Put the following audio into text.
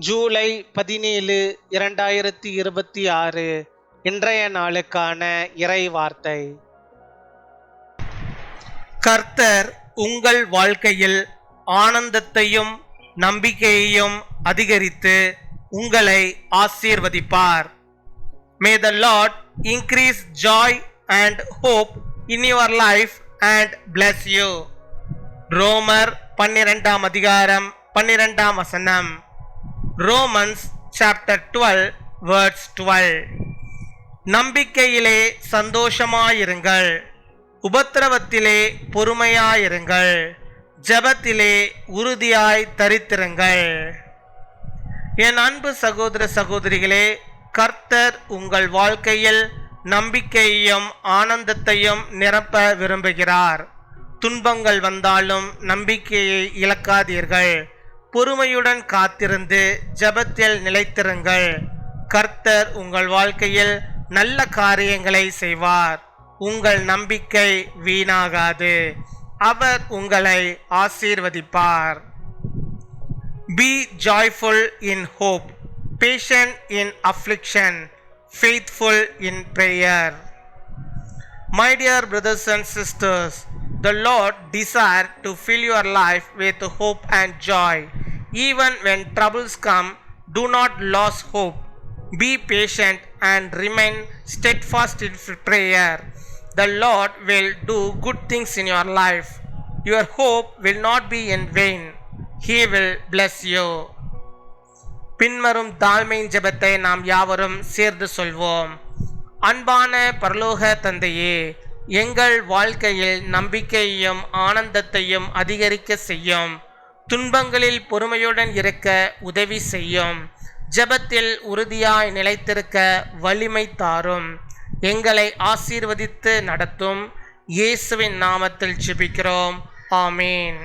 ஜூலை 17, 2026 இன்றைய நாளுக்கான இறை வார்த்தை. கர்த்தர் உங்கள் வாழ்க்கையில் ஆனந்தத்தையும் நம்பிக்கையையும் அதிகரித்து உங்களை ஆசீர்வதிப்பார். May the Lord increase joy and hope in your life and bless you. ரோமர் 12 அதிகாரம் 12 வசனம். Romans chapter 12 verse 12. நம்பிக்கையிலே சந்தோஷமாயிருங்கள், உபத்திரவத்திலே பொறுமையாயிருங்கள், ஜெபத்திலே உறுதியாய் தரித்திருங்கள். என் அன்பு சகோதர சகோதரிகளே, கர்த்தர் உங்கள் வாழ்க்கையில் நம்பிக்கையையும் ஆனந்தத்தையும் நிரப்ப விரும்புகிறார். துன்பங்கள் வந்தாலும் நம்பிக்கையை இழக்காதீர்கள். பொறுமையுடன் காத்திருந்து ஜெபத்தில் நிலைத்திருங்கள். கர்த்தர் உங்கள் வாழ்க்கையில் நல்ல காரியங்களை செய்வார். உங்கள் நம்பிக்கை வீணாகாது. அவர் உங்களை ஆசீர்வதிப்பார். Be joyful in hope, patient in affliction, faithful in prayer. My dear brothers and sisters, the Lord desires to fill your life with hope and joy. Even when troubles come, do not lose hope. Be patient and remain steadfast in prayer. The Lord will do good things in your life. Your hope will not be in vain. He will bless you. பின்வரும் தாழ்மையின் ஜெபத்தை நாம் யாவரும் சேர்ந்து சொல்வோம். அன்பான பரலோக தந்தையே, எங்கள் வாழ்க்கையில் நம்பிக்கையையும் ஆனந்தத்தையும் அதிகரிக்க செய்யும். துன்பங்களில் பொறுமையுடன் இருக்க உதவி செய்யும். ஜெபத்தில் உறுதியாய் நிலைத்திருக்க வலிமை தாரும். எங்களை ஆசீர்வதித்து நடத்தும். இயேசுவின் நாமத்தில் ஜெபிக்கிறோம். ஆமீன்.